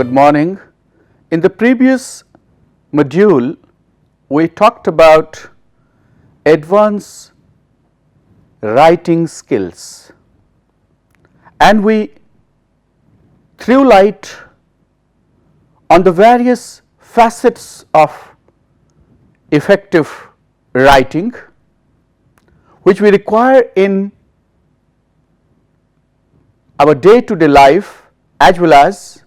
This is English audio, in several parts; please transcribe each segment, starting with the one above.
Good morning. In the previous module, we talked about advanced writing skills, and we threw light on the various facets of effective writing which we require in our day-to-day life as well as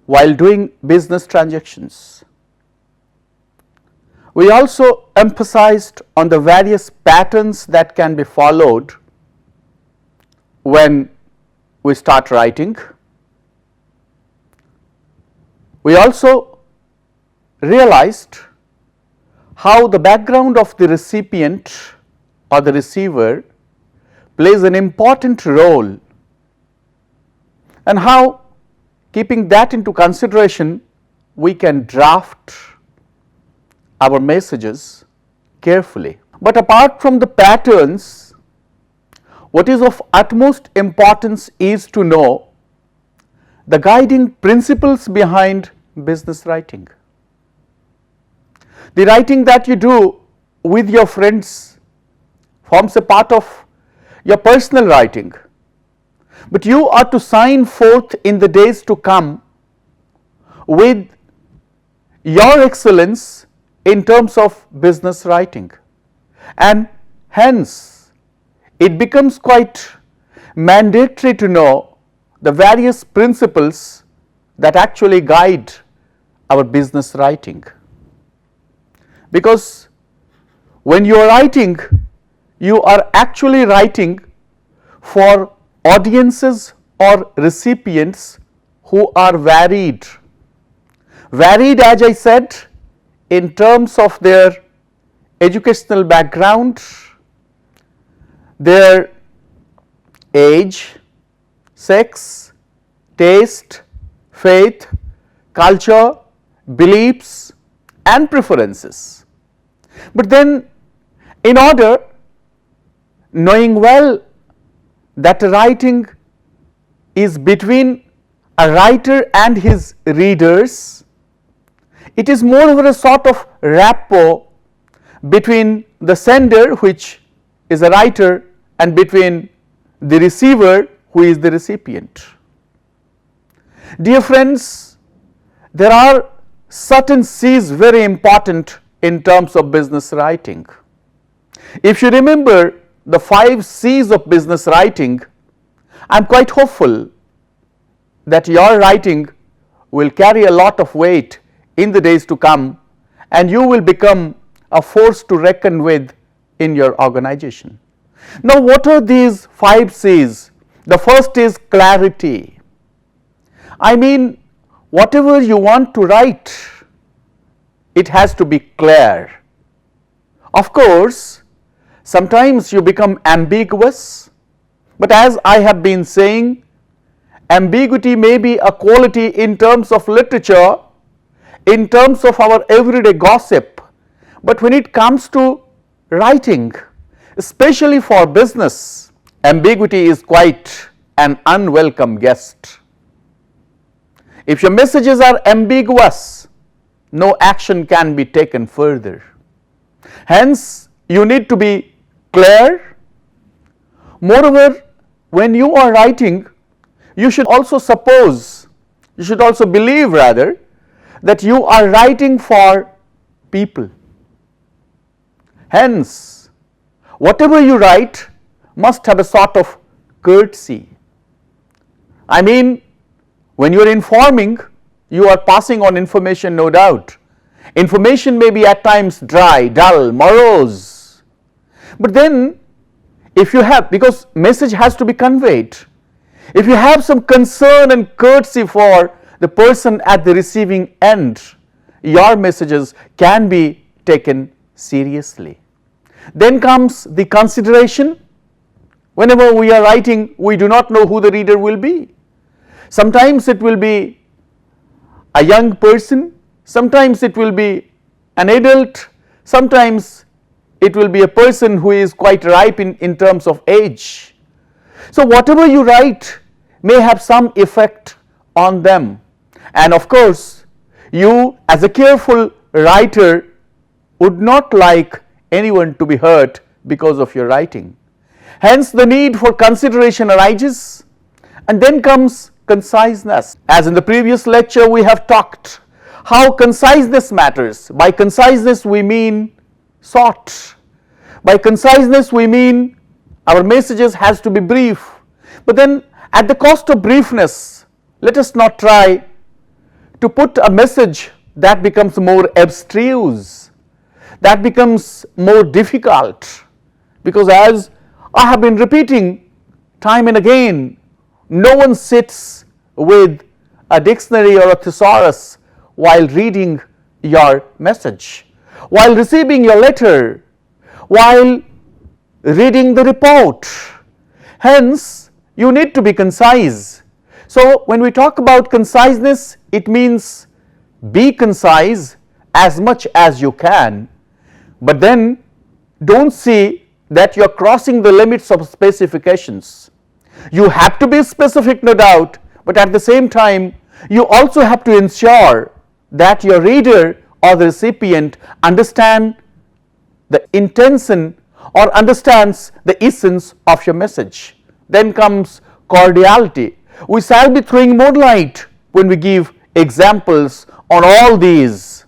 while doing business transactions. We also emphasized on the various patterns that can be followed when we start writing. We also realized how the background of the recipient or the receiver plays an important role, and how, keeping that into consideration, we can draft our messages carefully. But apart from the patterns, what is of utmost importance is to know the guiding principles behind business writing. The writing that you do with your friends forms a part of your personal writing, but you are to shine forth in the days to come with your excellence in terms of business writing, and hence it becomes quite mandatory to know the various principles that actually guide our business writing. Because when you are writing, you are actually writing for audiences or recipients who are varied. Varied, as I said, in terms of their educational background, their age, sex, taste, faith, culture, beliefs and preferences. But then, in order, knowing well that writing is between a writer and his readers, it is moreover a sort of rapport between the sender, which is a writer, and between the receiver, who is the recipient. Dear friends, there are certain C's very important in terms of business writing. If you remember the 5 C's of business writing, I am quite hopeful that your writing will carry a lot of weight in the days to come, and you will become a force to reckon with in your organization. Now, what are these 5 C's? The first is clarity. I mean, whatever you want to write, it has to be clear. Of course, sometimes you become ambiguous, but as I have been saying, ambiguity may be a quality in terms of literature, in terms of our everyday gossip, but when it comes to writing, especially for business, ambiguity is quite an unwelcome guest. If your messages are ambiguous, no action can be taken further. Hence, you need to be clear. Moreover, when you are writing, you should also believe rather, that you are writing for people. Hence, whatever you write must have a sort of courtesy. I mean, when you are informing, you are passing on information, no doubt. Information may be at times dry, dull, morose, but then if you have, because message has to be conveyed, if you have some concern and courtesy for the person at the receiving end, your messages can be taken seriously. Then comes the consideration. Whenever we are writing, we do not know who the reader will be. Sometimes it will be a young person, sometimes it will be an adult, sometimes it will be a person who is quite ripe in terms of age. So whatever you write may have some effect on them. And of course, you as a careful writer would not like anyone to be hurt because of your writing. Hence, the need for consideration arises, and then comes conciseness. As in the previous lecture, we have talked how conciseness matters. By conciseness, we mean short. By conciseness, we mean our messages has to be brief. But then, at the cost of briefness, let us not try to put a message that becomes more abstruse, that becomes more difficult. Because as I have been repeating time and again, no one sits with a dictionary or a thesaurus while reading your message, while receiving your letter, while reading the report. Hence, you need to be concise. So, when we talk about conciseness, it means be concise as much as you can, but then don't see that you are crossing the limits of specifications. You have to be specific, no doubt, but at the same time, you also have to ensure that your reader or the recipient understand the intention or understands the essence of your message. Then comes cordiality. We shall be throwing more light when we give examples on all these.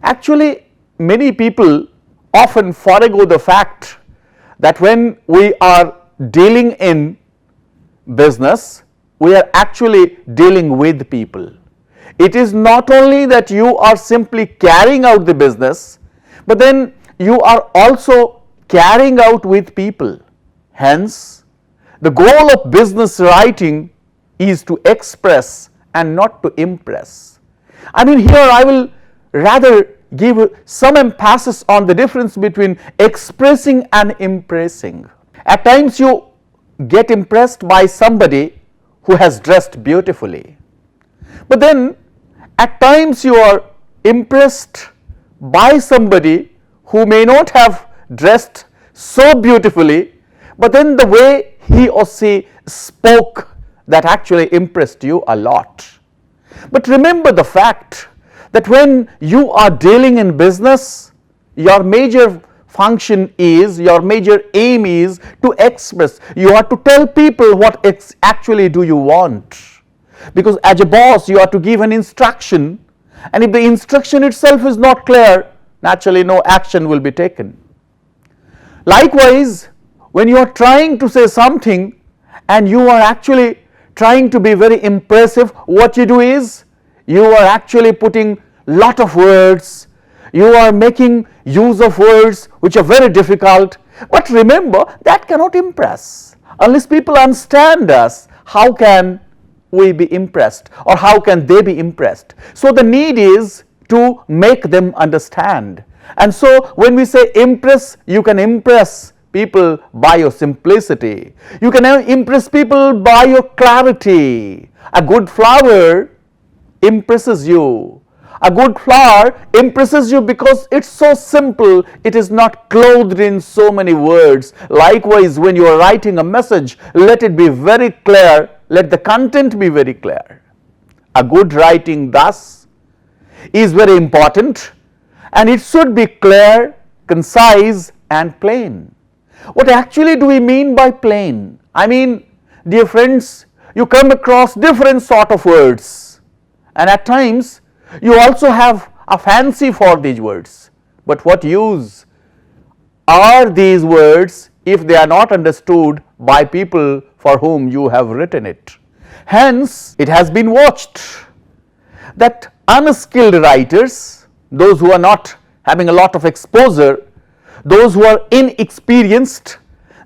Actually, many people often forego the fact that when we are dealing in business, we are actually dealing with people. It is not only that you are simply carrying out the business, but then you are also carrying out with people. Hence, the goal of business writing is to express and not to impress. I mean, here I will rather give some emphasis on the difference between expressing and impressing. At times you get impressed by somebody who has dressed beautifully, but then at times you are impressed by somebody who may not have dressed so beautifully, but then the way he or she spoke, that actually impressed you a lot. But remember the fact that when you are dealing in business, your major function is, your major aim is to express. You are to tell people what actually do you want. Because as a boss, you are to give an instruction, and if the instruction itself is not clear, naturally no action will be taken. Likewise, when you are trying to say something and you are actually trying to be very impressive, what you do is you are actually putting lot of words, you are making use of words which are very difficult, but remember that cannot impress. Unless people understand us, how can we be impressed, or how can they be impressed? So the need is to make them understand. And so when we say impress, you can impress people by your simplicity. You can impress people by your clarity. A good flower impresses you. A good flower impresses you because it's so simple, it is not clothed in so many words. Likewise, when you are writing a message, let it be very clear, let the content be very clear. A good writing thus is very important, and it should be clear, concise and plain. What actually do we mean by plain? I mean, dear friends, you come across different sort of words, and at times you also have a fancy for these words. But what use are these words if they are not understood by people for whom you have written it? Hence, it has been watched that unskilled writers, those who are not having a lot of exposure, those who are inexperienced,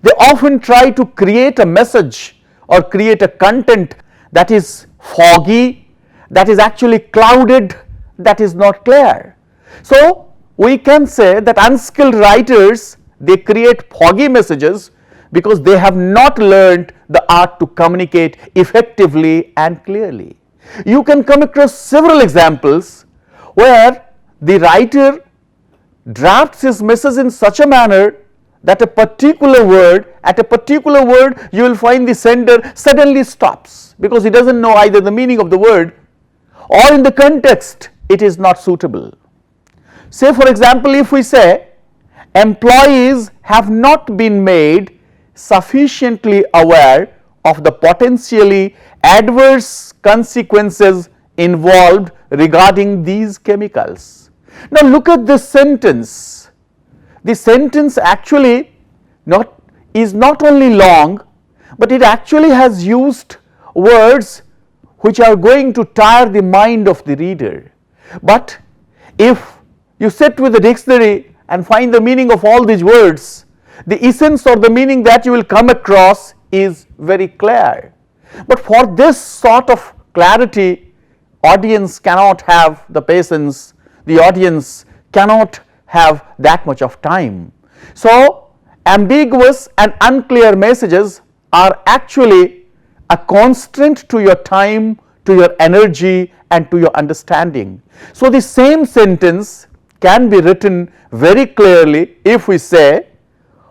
they often try to create a message or create a content that is foggy, that is actually clouded, that is not clear. So we can say that unskilled writers, they create foggy messages because they have not learned the art to communicate effectively and clearly. You can come across several examples where the writer drafts his message in such a manner that at a particular word you will find the sender suddenly stops because he doesn't know either the meaning of the word or in the context it is not suitable. Say for example, if we say employees have not been made sufficiently aware of the potentially adverse consequences involved regarding these chemicals. Now look at this sentence. The sentence actually is not only long, but it actually has used words which are going to tire the mind of the reader. But if you sit with the dictionary and find the meaning of all these words, the essence or the meaning that you will come across is very clear. But for this sort of clarity, audience cannot have the patience, the audience cannot have that much of time. So ambiguous and unclear messages are actually a constraint to your time, to your energy and to your understanding. So the same sentence can be written very clearly if we say,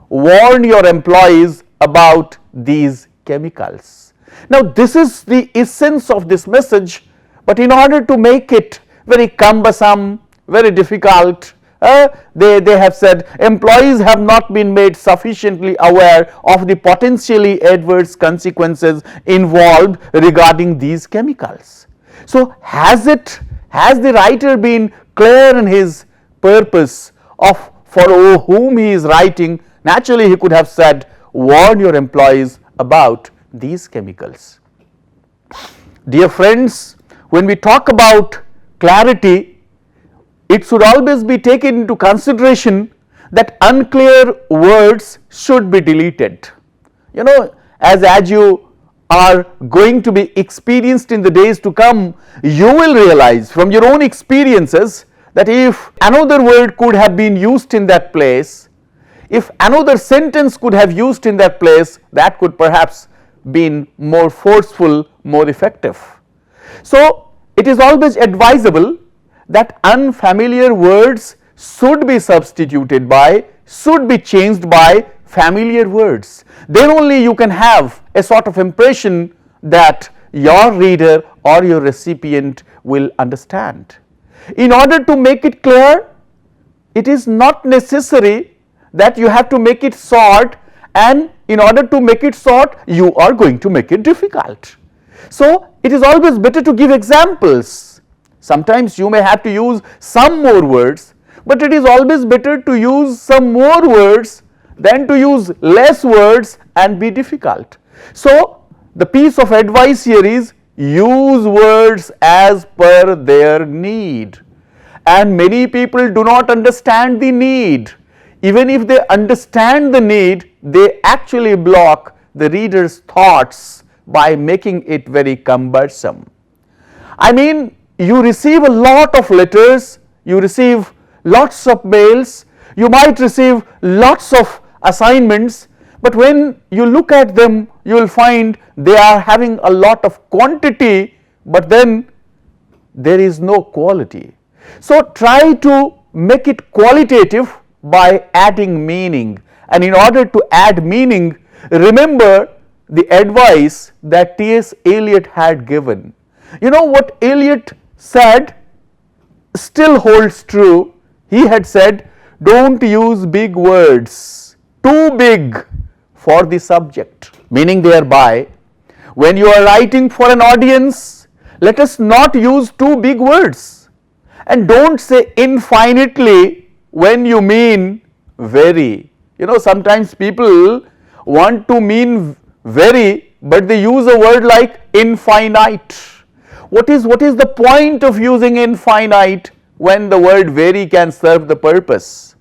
warn your employees about these chemicals. Now this is the essence of this message, but in order to make it very cumbersome, very difficult, they have said employees have not been made sufficiently aware of the potentially adverse consequences involved regarding these chemicals. So has the writer been clear in his purpose of for whom he is writing? Naturally he could have said, warn your employees about these chemicals. Dear friends, when we talk about clarity, it should always be taken into consideration that unclear words should be deleted. You know, as you are going to be experienced in the days to come, you will realize from your own experiences that if another word could have been used in that place, if another sentence could have used in that place, that could perhaps been more forceful, more effective. So it is always advisable that unfamiliar words should be substituted by, should be changed by familiar words. Then only you can have a sort of impression that your reader or your recipient will understand. In order to make it clear, it is not necessary that you have to make it short, and in order to make it short you are going to make it difficult. So it is always better to give examples. Sometimes you may have to use some more words, but it is always better to use some more words than to use less words and be difficult. So the piece of advice here is use words as per their need, and many people do not understand the need. Even if they understand the need, they actually block the reader's thoughts by making it very cumbersome. I mean, you receive a lot of letters, you receive lots of mails, you might receive lots of assignments, but when you look at them you will find they are having a lot of quantity, but then there is no quality. So try to make it qualitative by adding meaning, and in order to add meaning, remember the advice that T.S. Eliot had given. You know what Eliot said still holds true. He had said, don't use big words, too big for the subject, meaning thereby when you are writing for an audience, let us not use too big words, and don't say infinitely when you mean very. You know, sometimes people want to mean very, but they use a word like infinite. What is the point of using infinite when the word very can serve the purpose?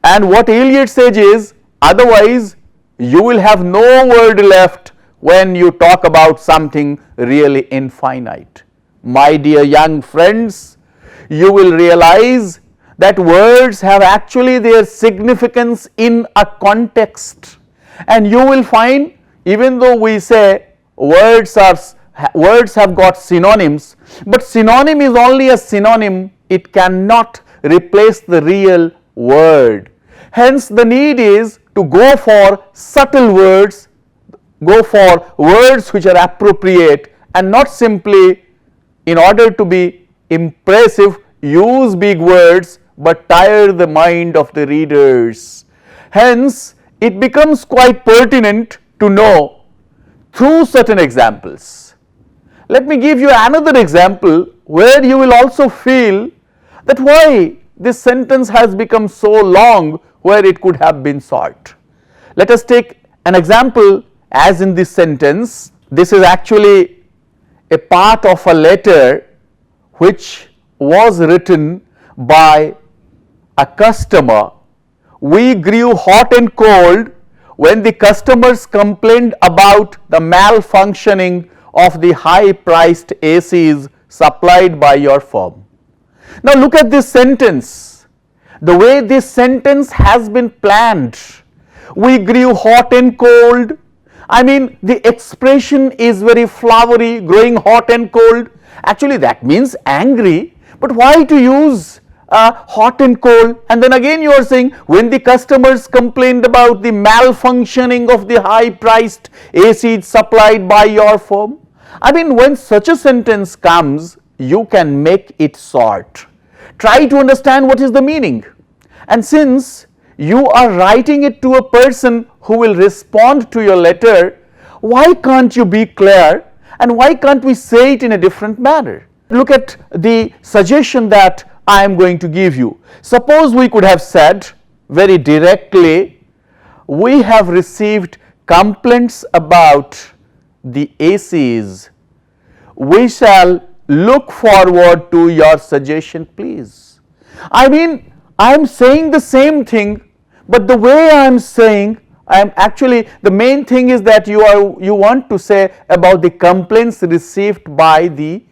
And what Eliot says is, otherwise you will have no word left when you talk about something really infinite. My dear young friends, you will realize that words have actually their significance in a context, and you will find, even though we say words have got synonyms, but synonym is only a synonym, it cannot replace the real word. Hence the need is to go for subtle words, go for words which are appropriate, and not simply in order to be impressive use big words but tire the mind of the readers. Hence, it becomes quite pertinent to know through certain examples. Let me give you another example where you will also feel that why this sentence has become so long where it could have been short. Let us take an example as in this sentence. This is actually a part of a letter which was written by a customer. We grew hot and cold when the customers complained about the malfunctioning of the high priced ACs supplied by your firm. Now look at this sentence, the way this sentence has been planned. We grew hot and cold. I mean, the expression is very flowery, growing hot and cold. Actually that means angry, but why to use hot and cold? And then again you are saying when the customers complained about the malfunctioning of the high priced ACs supplied by your firm. I mean, when such a sentence comes, you can make it short. Try to understand what is the meaning. And since you are writing it to a person who will respond to your letter, why can't you be clear and why can't we say it in a different manner? Look at the suggestion that I am going to give you. Suppose we could have said very directly, we have received complaints about the ACs. We shall look forward to your suggestion, please. I mean, I am saying the same thing, but the way I am saying, I am actually, the main thing is that you want to say about the complaints received by the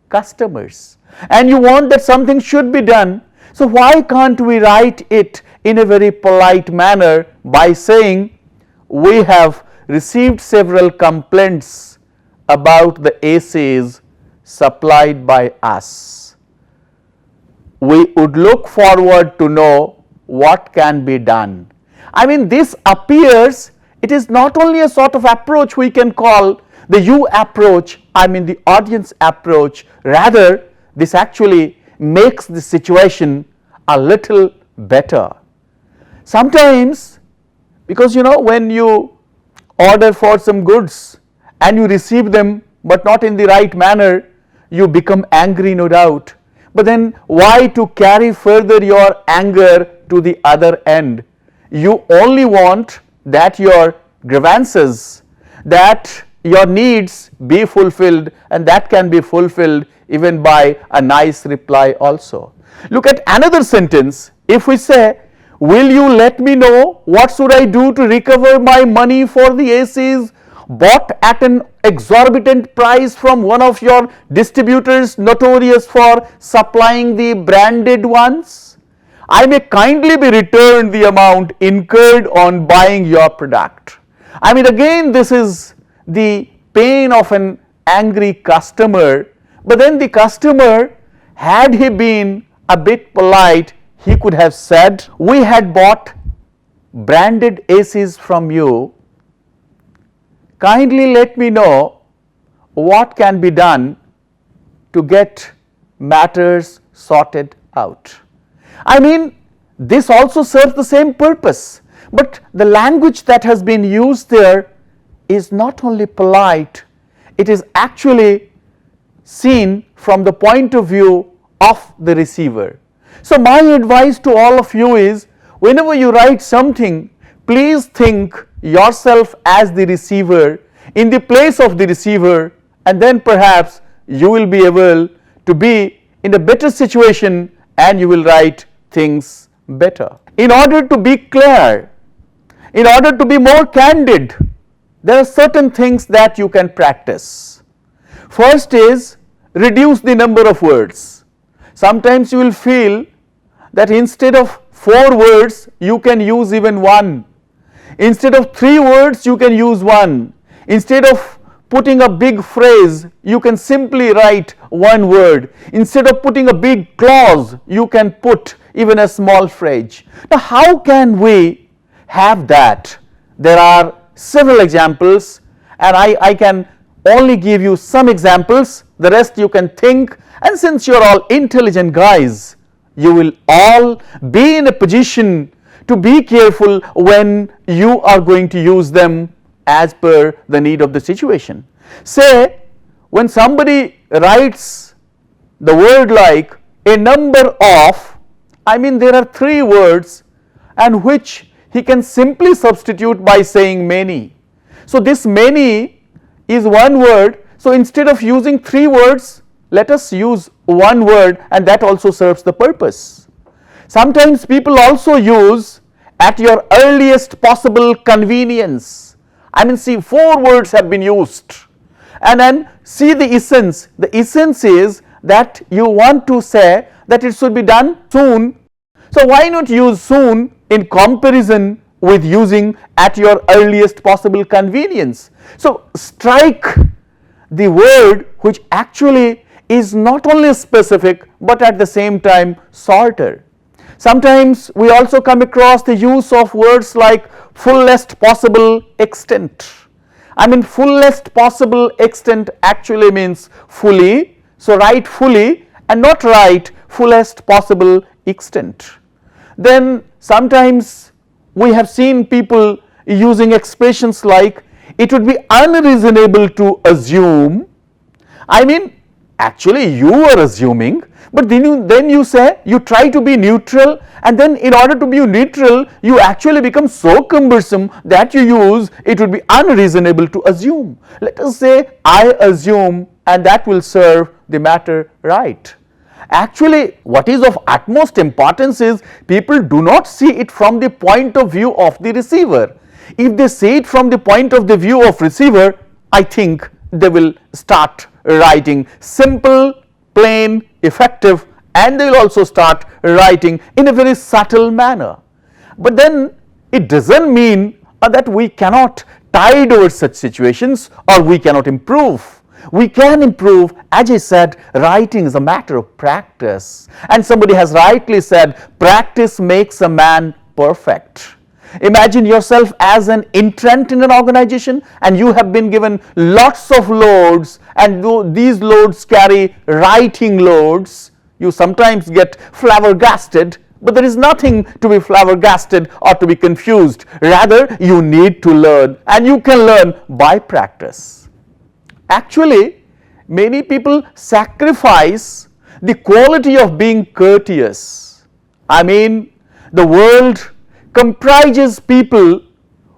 customers, and you want that something should be done. So why can't we write it in a very polite manner by saying we have received several complaints about the ACs supplied by us. We would look forward to know what can be done. I mean, this appears, it is not only a sort of approach we can call the you approach, I mean the audience approach, rather this actually makes the situation a little better. Sometimes, because when you order for some goods and you receive them but not in the right manner, you become angry, no doubt. But then why to carry further your anger to the other end? You only want that your grievances, that your needs be fulfilled, and that can be fulfilled even by a nice reply also. Look at another sentence. If we say, will you let me know what should I do to recover my money for the ACs bought at an exorbitant price from one of your distributors notorious for supplying the branded ones? I may kindly be returned the amount incurred on buying your product. I mean, again, this is the pain of an angry customer, but then the customer, had he been a bit polite, he could have said, we had bought branded ACs from you. Kindly let me know what can be done to get matters sorted out. I mean, this also serves the same purpose, but the language that has been used there is not only polite, it is actually seen from the point of view of the receiver. So my advice to all of you is, whenever you write something, please think yourself as the receiver, in the place of the receiver, and then perhaps you will be able to be in a better situation and you will write things better. In order to be clear, in order to be more candid, there are certain things that you can practice. First is reduce the number of words. Sometimes you will feel that instead of 4 words, you can use even 1. Instead of 3 words, you can use 1. Instead of putting a big phrase, you can simply write 1 word. Instead of putting a big clause, you can put even a small phrase. Now, how can we have that. There are several examples, and I can only give you some examples, the rest you can think, and since you're all intelligent guys, you will all be in a position to be careful when you are going to use them as per the need of the situation. Say, when somebody writes the word like a number of, I mean there are three words and which he can simply substitute by saying many. So this many is one word, so instead of using three words, let us use one word, and that also serves the purpose. Sometimes people also use at your earliest possible convenience. I mean, see, four words have been used, and then see the essence. The essence is that you want to say that it should be done soon. So why not use soon in comparison with using at your earliest possible convenience? So strike the word which actually is not only specific but at the same time shorter. Sometimes we also come across the use of words like fullest possible extent. I mean, fullest possible extent actually means fully, so write fully and not write fullest possible extent. Then sometimes we have seen people using expressions like it would be unreasonable to assume. I mean, actually you are assuming, but then you say, you try to be neutral, and then in order to be neutral you actually become so cumbersome that you use it would be unreasonable to assume. Let us say I assume, and that will serve the matter right. Actually, what is of utmost importance is people do not see it from the point of view of the receiver. If they see it from the point of the view of receiver, I think they will start writing simple, plain, effective, and they will also start writing in a very subtle manner. But then it doesn't mean that we cannot tide over such situations or we cannot improve. We can improve. As I said, writing is a matter of practice, and somebody has rightly said, practice makes a man perfect. Imagine yourself as an intern in an organization and you have been given lots of loads, and these loads carry writing loads. You sometimes get flabbergasted, but there is nothing to be flabbergasted or to be confused. Rather, you need to learn, and you can learn by practice. Actually, many people sacrifice the quality of being courteous. I mean, the world comprises people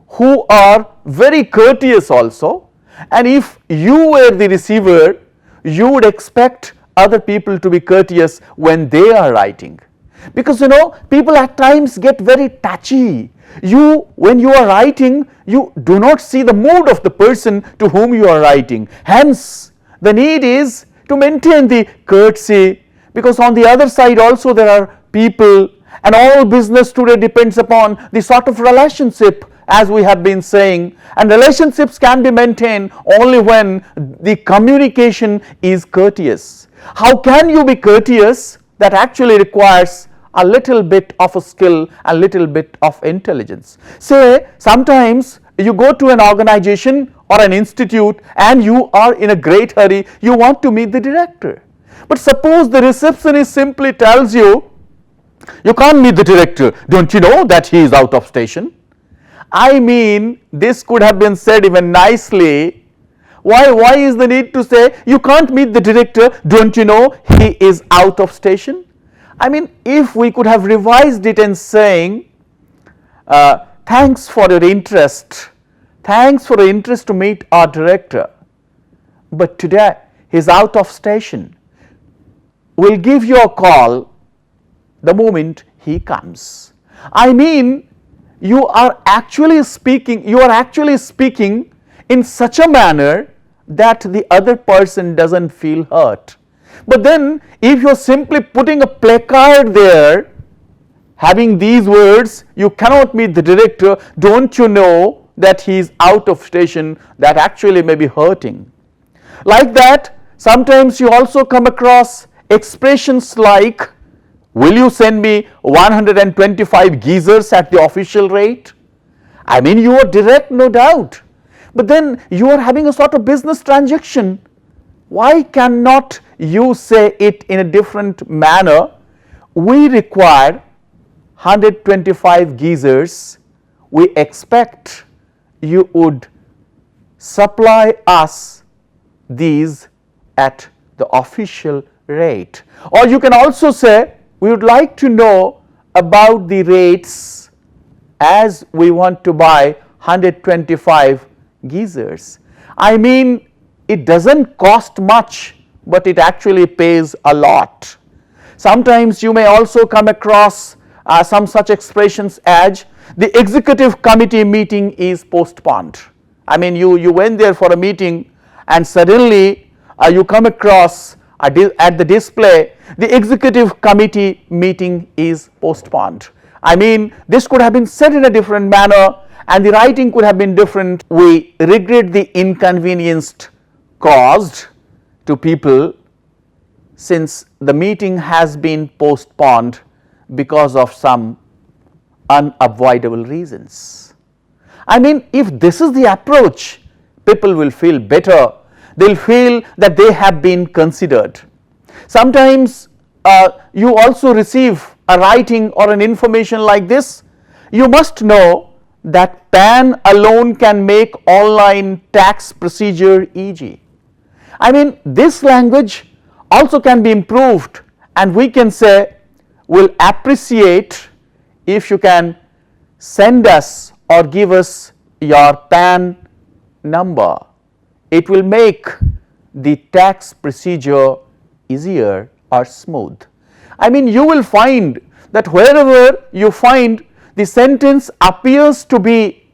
who are very courteous also, and if you were the receiver, you would expect other people to be courteous when they are writing, because people at times get very touchy. When you are writing, you do not see the mood of the person to whom you are writing. Hence, the need is to maintain the courtesy, because on the other side also there are people, and all business today depends upon the sort of relationship, as we have been saying, and relationships can be maintained only when the communication is courteous. How can you be courteous? That actually requires a little bit of a skill, a little bit of intelligence. Say, sometimes you go to an organization or an institute and you are in a great hurry, you want to meet the director. But suppose the receptionist simply tells you, you can't meet the director, don't you know that he is out of station? I mean, this could have been said even nicely. Why is the need to say, you can't meet the director, don't you know he is out of station? I mean, if we could have revised it and saying, thanks for your interest, to meet our director, but today he is out of station. We'll give you a call the moment he comes. I mean, you are actually speaking in such a manner that the other person doesn't feel hurt. But then if you are simply putting a placard there having these words, you cannot meet the director, don't you know that he is out of station, that actually may be hurting. Like that, sometimes you also come across expressions like, will you send me 125 geezers at the official rate? I mean, you are direct, no doubt, but then you are having a sort of business transaction. Why cannot you say it in a different manner? We require 125 geysers. We expect you would supply us these at the official rate. Or you can also say, we would like to know about the rates as we want to buy 125 geysers. I mean, it doesn't cost much, but it actually pays a lot. Sometimes you may also come across some such expressions as the executive committee meeting is postponed. I mean, you went there for a meeting and suddenly you come across at the display, the executive committee meeting is postponed. I mean, this could have been said in a different manner and the writing could have been different. We regret the inconvenience caused to people since the meeting has been postponed because of some unavoidable reasons. I mean, if this is the approach, people will feel better. They'll feel that they have been considered. Sometimes you also receive a writing or an information like this. You must know that PAN alone can make online tax procedure easy. I mean, this language also can be improved, and we can say, we'll appreciate if you can send us or give us your PAN number. It will make the tax procedure easier or smooth. I mean, you will find that wherever you find the sentence appears to be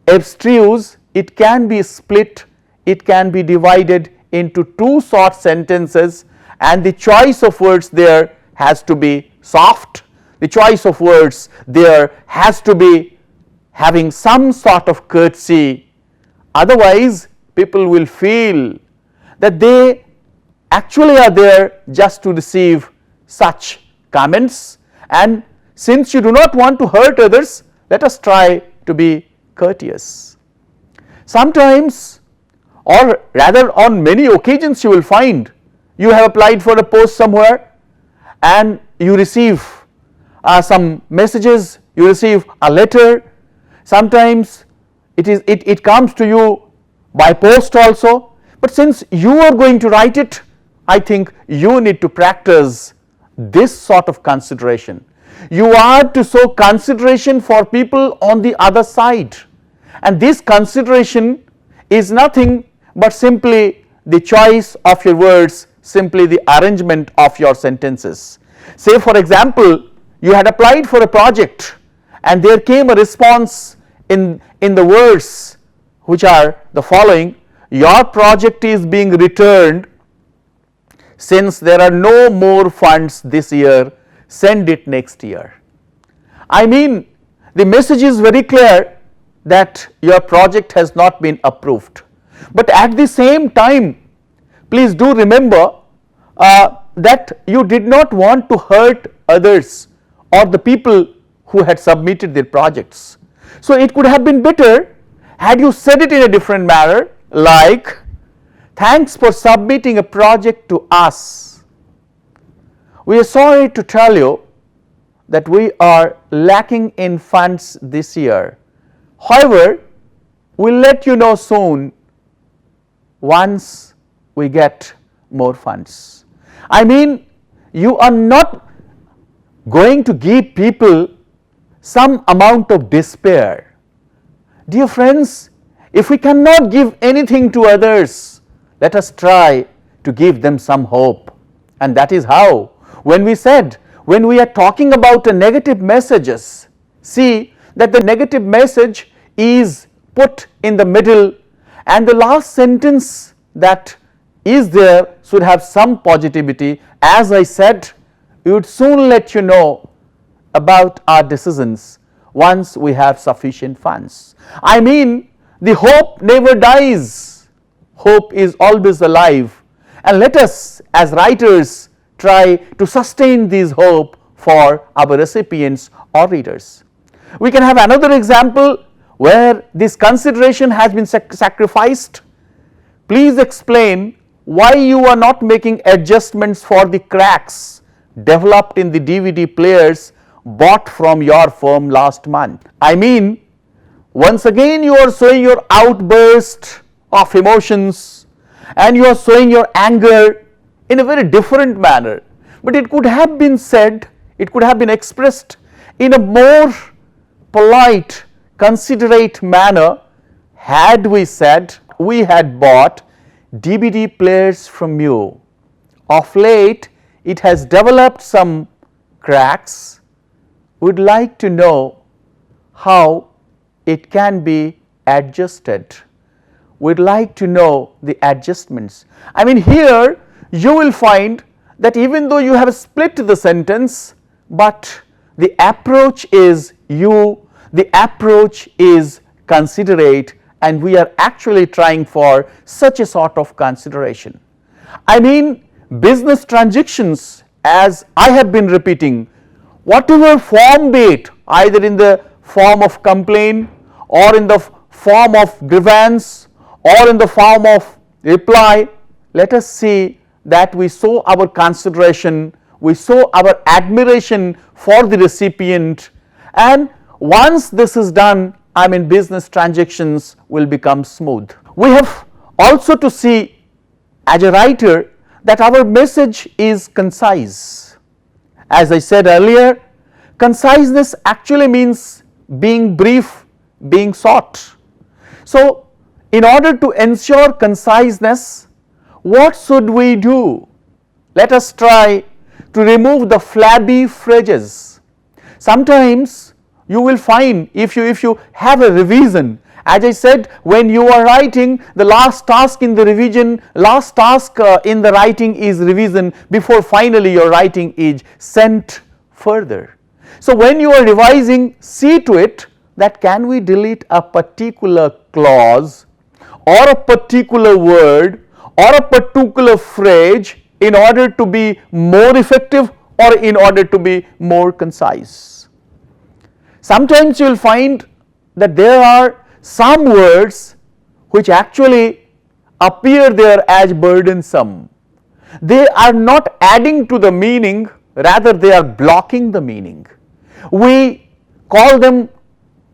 abstruse, it can be split, it can be divided into two short sentences, and the choice of words there has to be soft. The choice of words there has to be having some sort of courtesy. Otherwise, people will feel that they actually are there just to receive such comments, and since you do not want to hurt others, let us try to be courteous. Sometimes, or rather on many occasions, you will find you have applied for a post somewhere and you receive some messages, you receive a letter. Sometimes it comes to you by post also, but since you are going to write it, I think you need to practice this sort of consideration. You are to show consideration for people on the other side, and this consideration is nothing but simply the choice of your words, simply the arrangement of your sentences. Say for example, you had applied for a project and there came a response in the words which are the following: your project is being returned since there are no more funds this year, send it next year. I mean, the message is very clear that your project has not been approved, but at the same time, please do remember that you did not want to hurt others or the people who had submitted their projects. So it could have been better had you said it in a different manner, like, thanks for submitting a project to us. We are sorry to tell you that we are lacking in funds this year. However, we'll let you know soon once we get more funds. I mean, you are not going to give people some amount of despair. Dear friends, if we cannot give anything to others, let us try to give them some hope. And that is how, when we are talking about negative messages, see that the negative message is put in the middle, and the last sentence that is there should have some positivity. As I said, we would soon let you know about our decisions once we have sufficient funds. I mean, the hope never dies. Hope is always alive, and let us as writers try to sustain this hope for our recipients or readers. We can have another example where this consideration has been sacrificed. Please explain why you are not making adjustments for the cracks developed in the DVD players bought from your firm last month. I mean, once again you are showing your outburst of emotions and you are showing your anger in a very different manner, but it could have been said, it could have been expressed in a more polite, considerate manner had we said we had bought DVD players from you. Of late it has developed some cracks. Would like to know how it can be adjusted. We'd like to know the adjustments. I mean, here you will find that even though you have split the sentence, but the approach is you, the approach is considerate, and we are actually trying for such a sort of consideration. I mean, business transactions, as I have been repeating, whatever form be it, either in the form of complaint or in the form of grievance or in the form of reply, let us see that we show our consideration, we show our admiration for the recipient, and once this is done, I mean, business transactions will become smooth. We have also to see as a writer that our message is concise. As I said earlier, conciseness actually means being brief, being short. So, in order to ensure conciseness, what should we do? Let us try to remove the flabby phrases. Sometimes you will find if you have a revision, as I said, when you are writing, the last task in the revision, last task in the writing is revision before finally your writing is sent further. So when you are revising, see to it that can we delete a particular clause or a particular word or a particular phrase in order to be more effective or in order to be more concise. Sometimes you will find that there are some words which actually appear there as burdensome. They are not adding to the meaning, rather they are blocking the meaning. We call them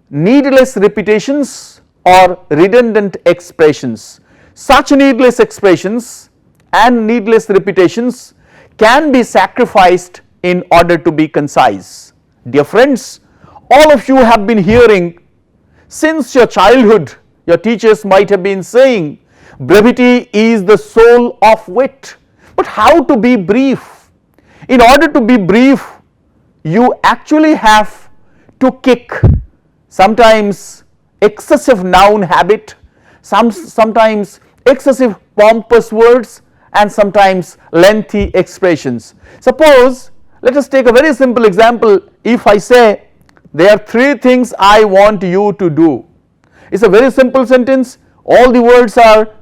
needless repetitions or redundant expressions. Such needless expressions and needless repetitions can be sacrificed in order to be concise. Dear friends, all of you have been hearing since your childhood, your teachers might have been saying, brevity is the soul of wit. But how to be brief? In order to be brief, you actually have to kick sometimes excessive noun habit, sometimes excessive pompous words, and sometimes lengthy expressions. Suppose, let us take a very simple example. If I say, there are three things I want you to do. It's a very simple sentence. All the words are,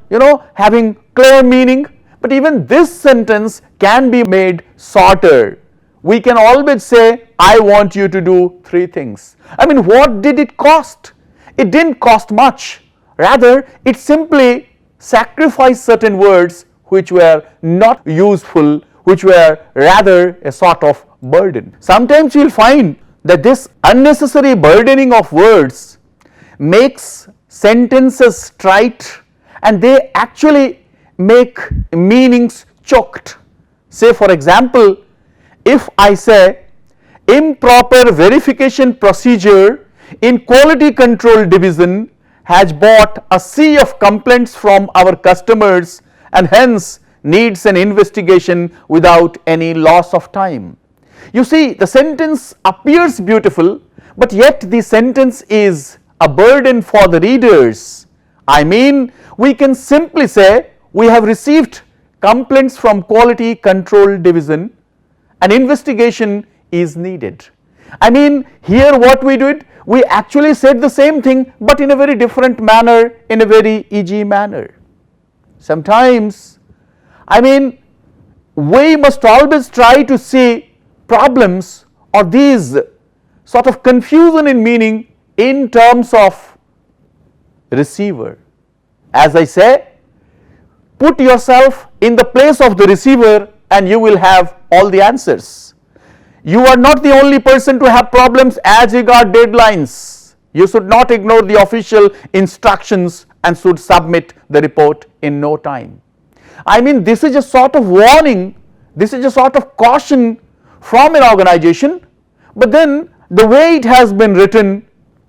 having clear meaning. But even this sentence can be made shorter. We can always say, I want you to do three things. I mean, what did it cost? It didn't cost much. Rather, it simply sacrificed certain words which were not useful, which were rather a sort of burden. Sometimes you will find that this unnecessary burdening of words makes sentences trite and they actually make meanings choked. Say for example, if I say improper verification procedure in quality control division has brought a sea of complaints from our customers and hence needs an investigation without any loss of time. You see, the sentence appears beautiful, but yet the sentence is a burden for the readers. I mean, we can simply say we have received complaints from quality control division, an investigation is needed. I mean, here what we did, we actually said the same thing but in a very different manner, in a very easy manner. Sometimes, I mean, we must always try to see problems or these sort of confusion in meaning in terms of receiver. As I say, put yourself in the place of the receiver and you will have all the answers. You are not the only person to have problems as regard deadlines. You should not ignore the official instructions and should submit the report in no time. I mean, this is a sort of warning, this is a sort of caution from an organization, but then the way it has been written,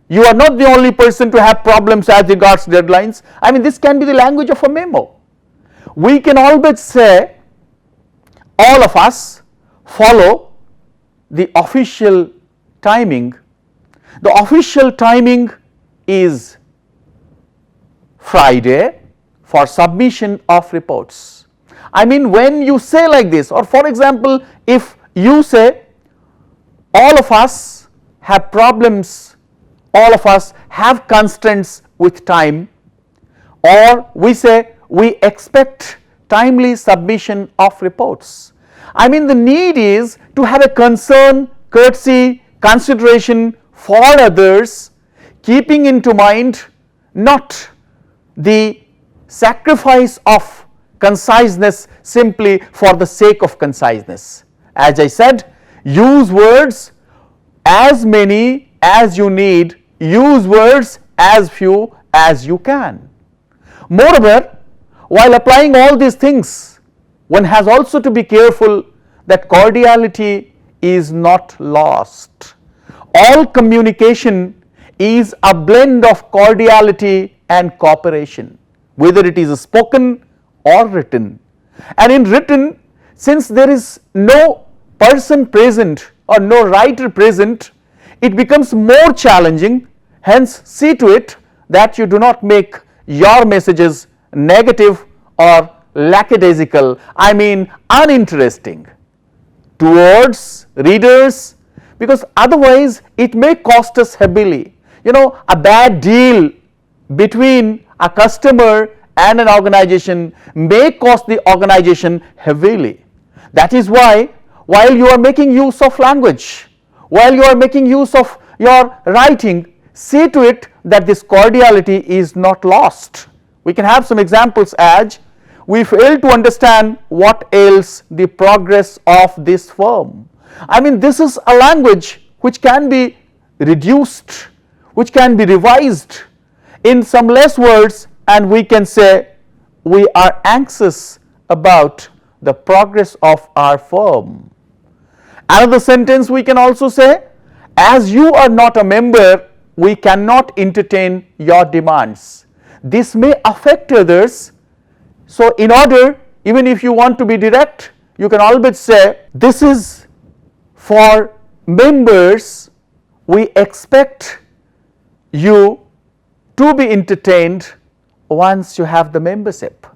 you are not the only person to have problems as regards deadlines. I mean, this can be the language of a memo. We can always say all of us follow the official timing. The official timing is Friday for submission of reports. I mean, when you say like this, or for example, if you say all of us have problems, all of us have constraints with time, or we say we expect timely submission of reports. I mean, the need is to have a concern, courtesy, consideration for others, keeping into mind not the sacrifice of conciseness simply for the sake of conciseness. As I said, use words as many as you need, use words as few as you can. Moreover, while applying all these things, one has also to be careful that cordiality is not lost. All communication is a blend of cordiality and cooperation, whether it is spoken or written. And in written, since there is no person present or no writer present, it becomes more challenging. Hence, see to it that you do not make your messages negative or lackadaisical, I mean uninteresting towards readers, because otherwise it may cost us heavily. You know, a bad deal between a customer and an organization may cost the organization heavily. That is why, while you are making use of language, while you are making use of your writing, see to it that this cordiality is not lost. We can have some examples as we fail to understand what ails the progress of this firm. I mean, this is a language which can be reduced, which can be revised in some less words, and we can say we are anxious about the progress of our firm. Another sentence we can also say, as you are not a member, we cannot entertain your demands. This may affect others. So, in order, even if you want to be direct, you can always say, this is for members, we expect you to be entertained once you have the membership.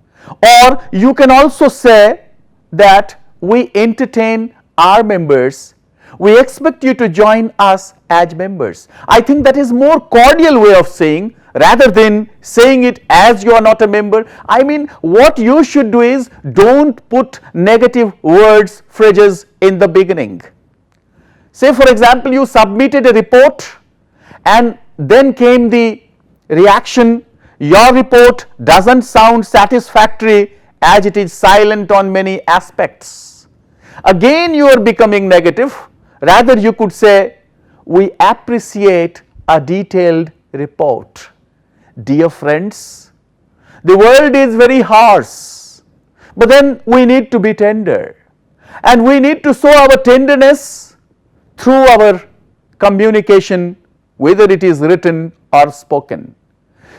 Or you can also say that we entertain our members, we expect you to join us as members. I think that is more cordial way of saying, rather than saying it as you are not a member. I mean, what you should do is don't put negative words, phrases in the beginning. Say for example, you submitted a report and then came the reaction, your report doesn't sound satisfactory as it is silent on many aspects. Again you are becoming negative. Rather you could say, we appreciate a detailed report. Dear friends, the world is very harsh, but then we need to be tender, and we need to show our tenderness through our communication, whether it is written or spoken.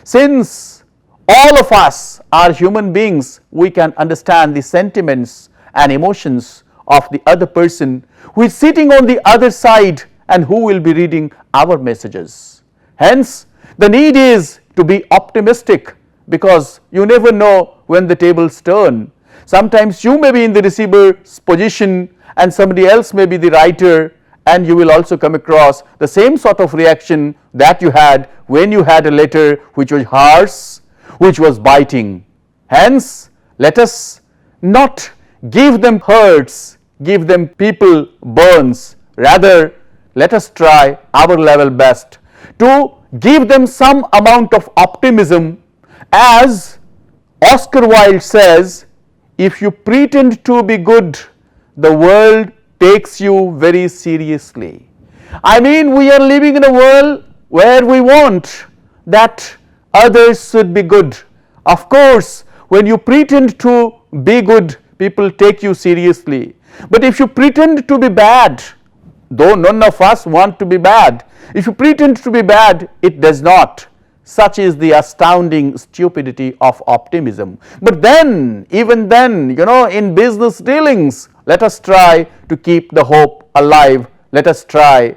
Since all of us are human beings, we can understand the sentiments and emotions of the other person who is sitting on the other side and who will be reading our messages. Hence, the need is to be optimistic, because you never know when the tables turn. Sometimes you may be in the receiver's position and somebody else may be the writer, and you will also come across the same sort of reaction that you had when you had a letter which was harsh, which was biting. Hence, let us not give them hurts, give them people burns. Rather, let us try our level best to give them some amount of optimism. As Oscar Wilde says, if you pretend to be good, the world takes you very seriously. I mean, we are living in a world where we want that others should be good. Of course, when you pretend to be good, people take you seriously. But if you pretend to be bad, though none of us want to be bad, if you pretend to be bad, it does not. Such is the astounding stupidity of optimism. But then, even then, in business dealings, let us try to keep the hope alive. Let us try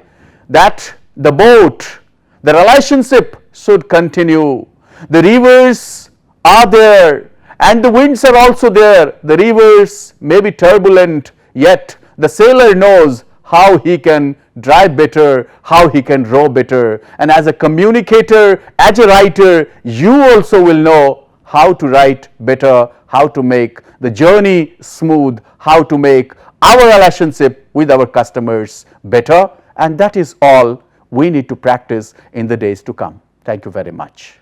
that the boat, the relationship should continue. The rivers are there and the winds are also there. The rivers may be turbulent, yet the sailor knows how he can drive better, how he can row better. And as a communicator, as a writer, you also will know how to write better, how to make the journey smooth, how to make our relationship with our customers better. And that is all we need to practice in the days to come. Thank you very much.